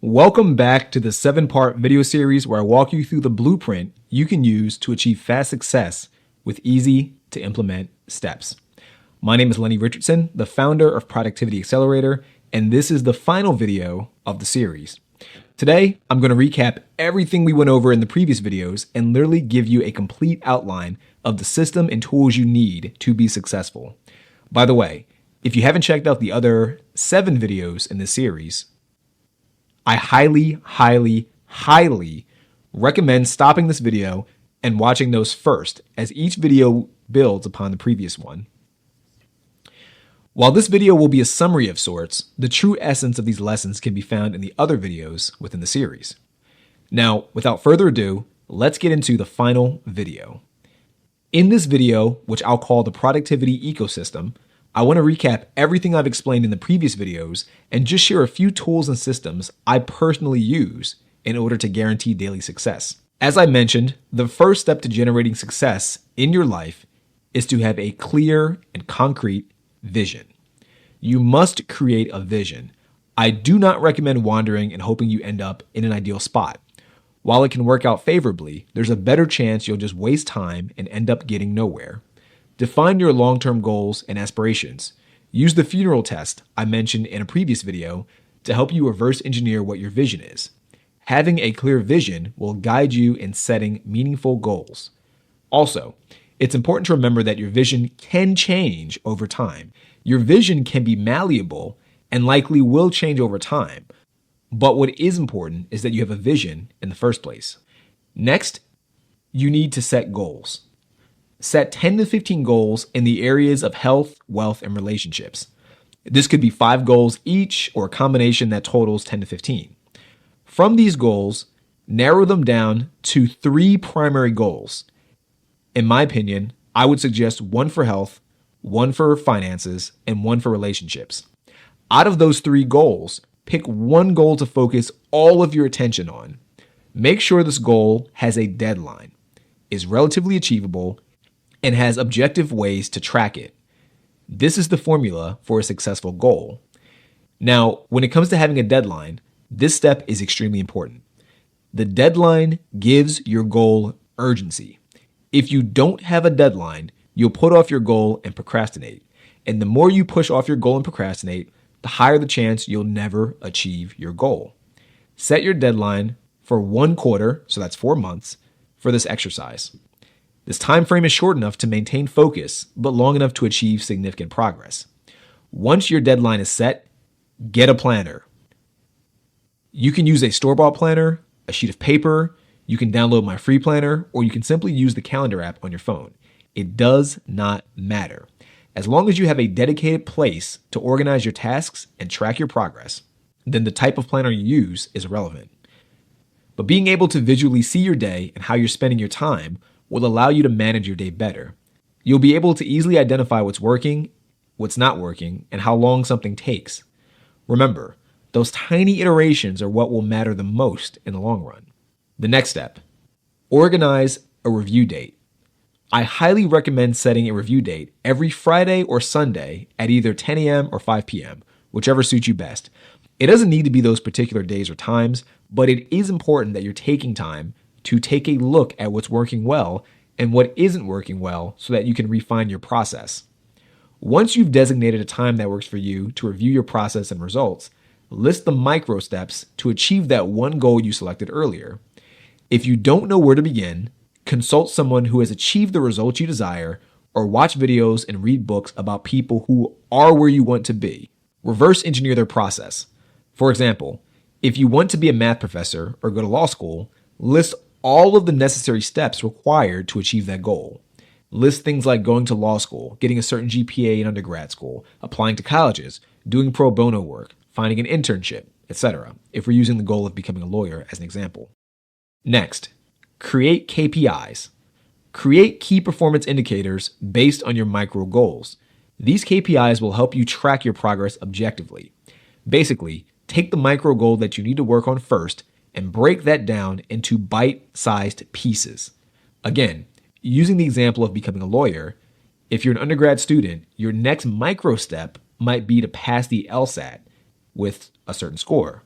Welcome back to the 7-part video series where I walk you through the blueprint you can use to achieve fast success with easy to implement steps. My name is Lenny Richardson, the founder of Productivity Accelerator, and this is the final video of the series. Today, I'm going to recap everything we went over in the previous videos and literally give you a complete outline of the system and tools you need to be successful. By the way, if you haven't checked out the other 7 videos in this series, I highly recommend stopping this video and watching those first, as each video builds upon the previous one. While this video will be a summary of sorts, the true essence of these lessons can be found in the other videos within the series. Now, without further ado, let's get into the final video. In this video, which I'll call the productivity ecosystem, I want to recap everything I've explained in the previous videos and just share a few tools and systems I personally use in order to guarantee daily success. As I mentioned, the first step to generating success in your life is to have a clear and concrete vision. You must create a vision. I do not recommend wandering and hoping you end up in an ideal spot. While it can work out favorably, there's a better chance you'll just waste time and end up getting nowhere. Define your long-term goals and aspirations. Use the funeral test I mentioned in a previous video to help you reverse engineer what your vision is. Having a clear vision will guide you in setting meaningful goals. Also, it's important to remember that your vision can change over time. Your vision can be malleable and likely will change over time. But what is important is that you have a vision in the first place. Next, you need to set goals. Set 10 to 15 goals in the areas of health, wealth, and relationships. This could be 5 goals each or a combination that totals 10 to 15. From these goals, narrow them down to 3 primary goals. In my opinion, I would suggest 1 for health, 1 for finances, and 1 for relationships. Out of those 3 goals, pick 1 goal to focus all of your attention on. Make sure this goal has a deadline, is relatively achievable, and has objective ways to track it. This is the formula for a successful goal. Now, when it comes to having a deadline, this step is extremely important. The deadline gives your goal urgency. If you don't have a deadline, you'll put off your goal and procrastinate. And the more you push off your goal and procrastinate, the higher the chance you'll never achieve your goal. Set your deadline for 1 quarter, so that's 4 months, for this exercise. This time frame is short enough to maintain focus, but long enough to achieve significant progress. Once your deadline is set, get a planner. You can use a store-bought planner, a sheet of paper, you can download my free planner, or you can simply use the calendar app on your phone. It does not matter. As long as you have a dedicated place to organize your tasks and track your progress, then the type of planner you use is irrelevant. But being able to visually see your day and how you're spending your time will allow you to manage your day better. You'll be able to easily identify what's working, what's not working, and how long something takes. Remember, those tiny iterations are what will matter the most in the long run. The next step, organize a review date. I highly recommend setting a review date every Friday or Sunday at either 10 a.m. or 5 p.m., whichever suits you best. It doesn't need to be those particular days or times, but it is important that you're taking time to take a look at what's working well and what isn't working well so that you can refine your process. Once you've designated a time that works for you to review your process and results, list the micro steps to achieve that 1 goal you selected earlier. If you don't know where to begin, consult someone who has achieved the results you desire, or watch videos and read books about people who are where you want to be. Reverse engineer their process. For example, if you want to be a math professor or go to law school, list all of the necessary steps required to achieve that goal. List things like going to law school, getting a certain GPA in undergrad school, applying to colleges, doing pro bono work, finding an internship, etc., if we're using the goal of becoming a lawyer as an example. Next, create KPIs. Create key performance indicators based on your micro goals. These KPIs will help you track your progress objectively. Basically, take the micro goal that you need to work on first and break that down into bite-sized pieces. Again, using the example of becoming a lawyer, if you're an undergrad student, your next micro step might be to pass the LSAT with a certain score.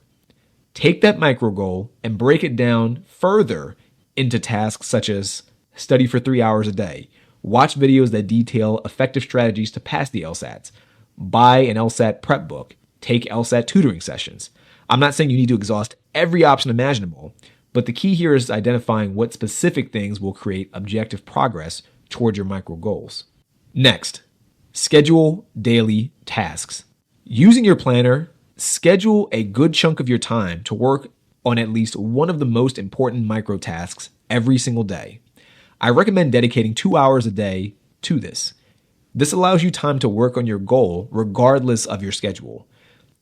Take that micro goal and break it down further into tasks such as study for 3 hours a day, watch videos that detail effective strategies to pass the LSATs, buy an LSAT prep book, take LSAT tutoring sessions. I'm not saying you need to exhaust every option imaginable, but the key here is identifying what specific things will create objective progress towards your micro goals. Next, schedule daily tasks. Using your planner, schedule a good chunk of your time to work on at least one of the most important micro tasks every single day. I recommend dedicating 2 hours a day to this. This allows you time to work on your goal regardless of your schedule.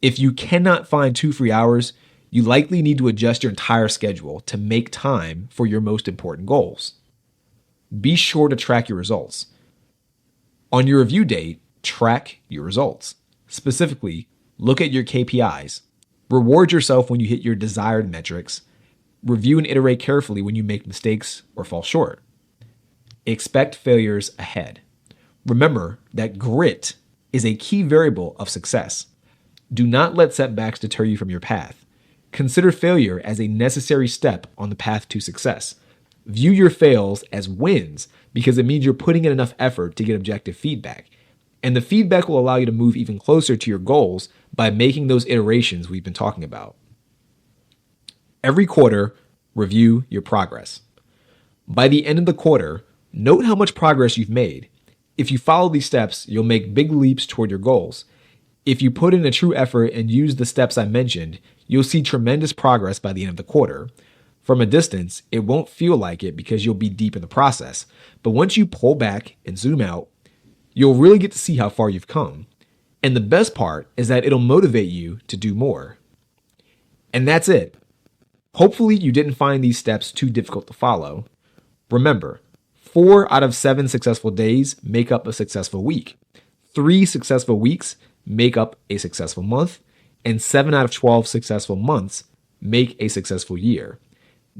If you cannot find 2 free hours, you likely need to adjust your entire schedule to make time for your most important goals. Be sure to track your results. On your review date, track your results. Specifically, look at your KPIs. Reward yourself when you hit your desired metrics. Review and iterate carefully when you make mistakes or fall short. Expect failures ahead. Remember that grit is a key variable of success. Do not let setbacks deter you from your path. Consider failure as a necessary step on the path to success. View your fails as wins because it means you're putting in enough effort to get objective feedback. And the feedback will allow you to move even closer to your goals by making those iterations we've been talking about. Every quarter, review your progress. By the end of the quarter, note how much progress you've made. If you follow these steps, you'll make big leaps toward your goals. If you put in a true effort and use the steps I mentioned, you'll see tremendous progress by the end of the quarter. From a distance, it won't feel like it because you'll be deep in the process. But once you pull back and zoom out, you'll really get to see how far you've come. And the best part is that it'll motivate you to do more. And that's it. Hopefully you didn't find these steps too difficult to follow. Remember, 4 out of 7 successful days make up a successful week. 3 successful weeks make up a successful month. And 7 out of 12 successful months make a successful year.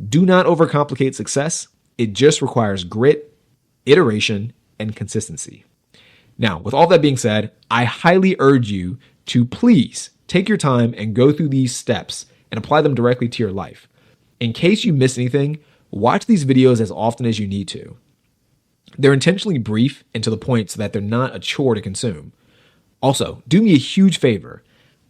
Do not overcomplicate success. It just requires grit, iteration, and consistency. Now, with all that being said, I highly urge you to please take your time and go through these steps and apply them directly to your life. In case you miss anything, watch these videos as often as you need to. They're intentionally brief and to the point so that they're not a chore to consume. Also, do me a huge favor.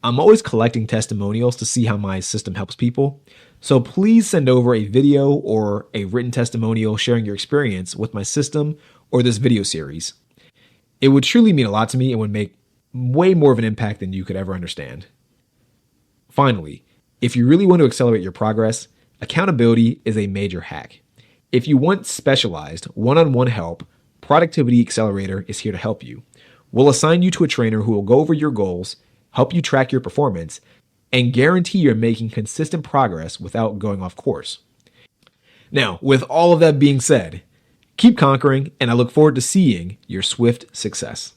I'm always collecting testimonials to see how my system helps people. So please send over a video or a written testimonial sharing your experience with my system or this video series. It would truly mean a lot to me and would make way more of an impact than you could ever understand. Finally, if you really want to accelerate your progress, accountability is a major hack. If you want specialized one-on-one help, Productivity Accelerator is here to help you. We'll assign you to a trainer who will go over your goals, help you track your performance, and guarantee you're making consistent progress without going off course. Now, with all of that being said, keep conquering, and I look forward to seeing your swift success.